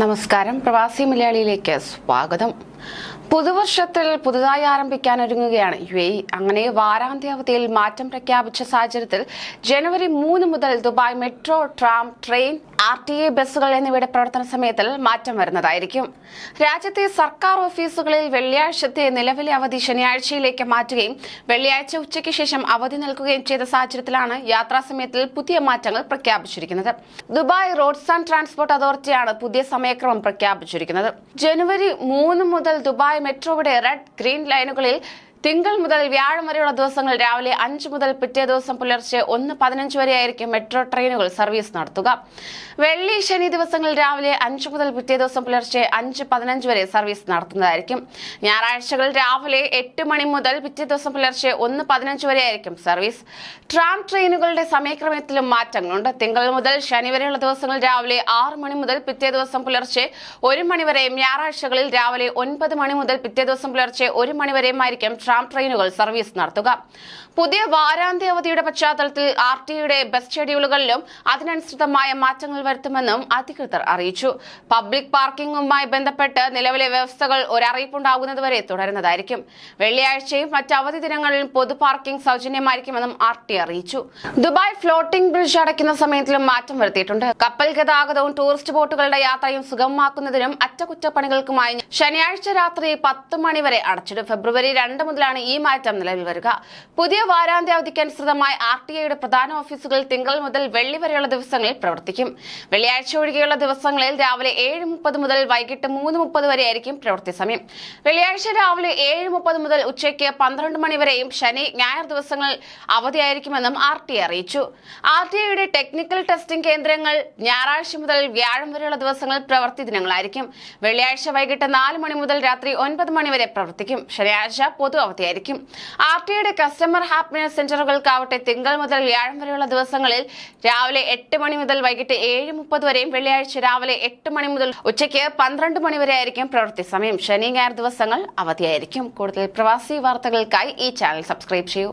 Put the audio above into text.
നമസ്കാരം, പ്രവാസി മലയാളിയിലേക്ക് സ്വാഗതം. പുതുവർഷത്തിൽ പുതുതായി ആരംഭിക്കാൻ ഒരുങ്ങുകയാണ് UAE. അങ്ങനെ വാരാന്ത്യാവധിയിൽ മാറ്റം പ്രഖ്യാപിച്ച സാഹചര്യത്തിൽ ജനുവരി 3 മുതൽ Dubai metro, tram, train, RTA ബസ്സുകൾ എന്നിവയുടെ പ്രവർത്തന സമയത്തിൽ മാറ്റം വരുന്നതായിരിക്കും. രാജ്യത്തെ സർക്കാർ ഓഫീസുകളിൽ വെള്ളിയാഴ്ചത്തെ നിലവിലെ അവധി ശനിയാഴ്ചയിലേക്ക് മാറ്റുകയും വെള്ളിയാഴ്ച ഉച്ചയ്ക്ക് ശേഷം അവധി നൽകുകയും ചെയ്ത സാഹചര്യത്തിലാണ് യാത്രാ സമയത്തിൽ പുതിയ മാറ്റങ്ങൾ പ്രഖ്യാപിച്ചിരിക്കുന്നത്. ദുബായ് റോഡ്സ് ആൻഡ് ട്രാൻസ്പോർട്ട് അതോറിറ്റിയാണ് പുതിയ സമയക്രമം പ്രഖ്യാപിച്ചിരിക്കുന്നത്. ജനുവരി 3 മുതൽ ദുബായ് മെട്രോയുടെ റെഡ്, ഗ്രീൻ ലൈനുകളിൽ തിങ്കൾ മുതൽ വ്യാഴം വരെയുള്ള ദിവസങ്ങൾ രാവിലെ 5 മുതൽ പിറ്റേ ദിവസം പുലർച്ചെ 1:15 വരെയായിരിക്കും മെട്രോ ട്രെയിനുകൾ സർവീസ് നടത്തുക. വെള്ളി, ശനി ദിവസങ്ങളിൽ രാവിലെ 5 മുതൽ പിറ്റേ ദിവസം പുലർച്ചെ 5:15 വരെ സർവീസ് നടത്തുന്നതായിരിക്കും. ഞായറാഴ്ചകൾ രാവിലെ 8 മണി മുതൽ പിറ്റേ ദിവസം പുലർച്ചെ 1:15 വരെയായിരിക്കും സർവീസ്. ട്രാം ട്രെയിനുകളുടെ സമയക്രമത്തിലും മാറ്റങ്ങളുണ്ട്. തിങ്കൾ മുതൽ ശനി വരെയുള്ള ദിവസങ്ങൾ രാവിലെ 6 മണി മുതൽ പിറ്റേ ദിവസം പുലർച്ചെ 1 മണി വരെയും ഞായറാഴ്ചകളിൽ രാവിലെ 9 മണി മുതൽ പിറ്റേ ദിവസം പുലർച്ചെ 1 മണി വരെയുമായിരിക്കും ട്രാം ട്രെയിനുകൾ സർവീസ് നടത്തുക. പുതിയ വാരാന്ത്യ അവധിയുടെ പശ്ചാത്തലത്തിൽ RTAയുടെ ബസ് ഷെഡ്യൂളുകളിലും അതിനനുസൃതമായ മാറ്റങ്ങൾ വരുത്തുമെന്നും അധികൃതർ അറിയിച്ചു. പബ്ലിക് പാർക്കിംഗുമായി ബന്ധപ്പെട്ട് നിലവിലെ വ്യവസ്ഥകൾ ഒരറിയിപ്പുണ്ടാകുന്നതുവരെ തുടരുന്നതായിരിക്കും. വെള്ളിയാഴ്ചയും മറ്റ് അവധി ദിനങ്ങളിലും പൊതു പാർക്കിംഗ് സൗജന്യമായിരിക്കുമെന്നും RTA അറിയിച്ചു. ദുബായ് ഫ്ലോട്ടിംഗ് ബ്രിഡ്ജ് അടയ്ക്കുന്ന സമയത്തിലും മാറ്റം വരുത്തിയിട്ടുണ്ട്. കപ്പൽ ഗതാഗതവും ടൂറിസ്റ്റ് ബോട്ടുകളുടെ യാത്രയും സുഗമമാക്കുന്നതിനും അറ്റകുറ്റപ്പണികൾക്കുമായി ശനിയാഴ്ച രാത്രി 10 മണി വരെ അടച്ചിടും. ഫെബ്രുവരി 2 മുതലാണ് ഈ മാറ്റം നിലവിൽ വരിക. പുതിയ വാരാന്ത്യ അവധിക്ക് അനുസൃതമായി RTAയുടെ പ്രധാന ഓഫീസുകൾ തിങ്കൾ മുതൽ വെള്ളി വരെയുള്ള ദിവസങ്ങളിൽ പ്രവർത്തിക്കും. വെള്ളിയാഴ്ച ഒഴികെയുള്ള ദിവസങ്ങളിൽ രാവിലെ 7:30 മുതൽ വൈകിട്ട് 3:30 വരെയായിരിക്കും പ്രവൃത്തി സമയം. വെള്ളിയാഴ്ച രാവിലെ 7:30 മുതൽ ഉച്ചയ്ക്ക് 12 മണി വരെയും ശനി, ഞായർ ദിവസങ്ങൾ അവധിയായിരിക്കുമെന്നും RTA അറിയിച്ചു. RTAയുടെ ടെക്നിക്കൽ ടെസ്റ്റിംഗ് കേന്ദ്രങ്ങൾ ഞായറാഴ്ച മുതൽ വ്യാഴം വരെയുള്ള ദിവസങ്ങൾ പ്രവൃത്തി ദിനങ്ങളായിരിക്കും. വെള്ളിയാഴ്ച വൈകിട്ട് 4 മണി മുതൽ രാത്രി 9 മണി വരെ പ്രവർത്തിക്കും. ശനിയാഴ്ച പൊതു അവധിയായിരിക്കും. RTAയുടെ കസ്റ്റമർ ഹാപ്പിനെസ് സെന്ററുകൾക്കാവട്ടെ തിങ്കൾ മുതൽ വ്യാഴം വരെയുള്ള ദിവസങ്ങളിൽ രാവിലെ 8 മണി മുതൽ വൈകിട്ട് 7:30 വരെയും വെള്ളിയാഴ്ച രാവിലെ 8 മണി മുതൽ ഉച്ചയ്ക്ക് 12 മണി വരെ ആയിരിക്കും പ്രവൃത്തി സമയം. ശനി, ഞായർ ദിവസങ്ങൾ അവധിയായിരിക്കും. കൂടുതൽ പ്രവാസി വാർത്തകൾക്കായി ഈ ചാനൽ സബ്സ്ക്രൈബ് ചെയ്യൂ.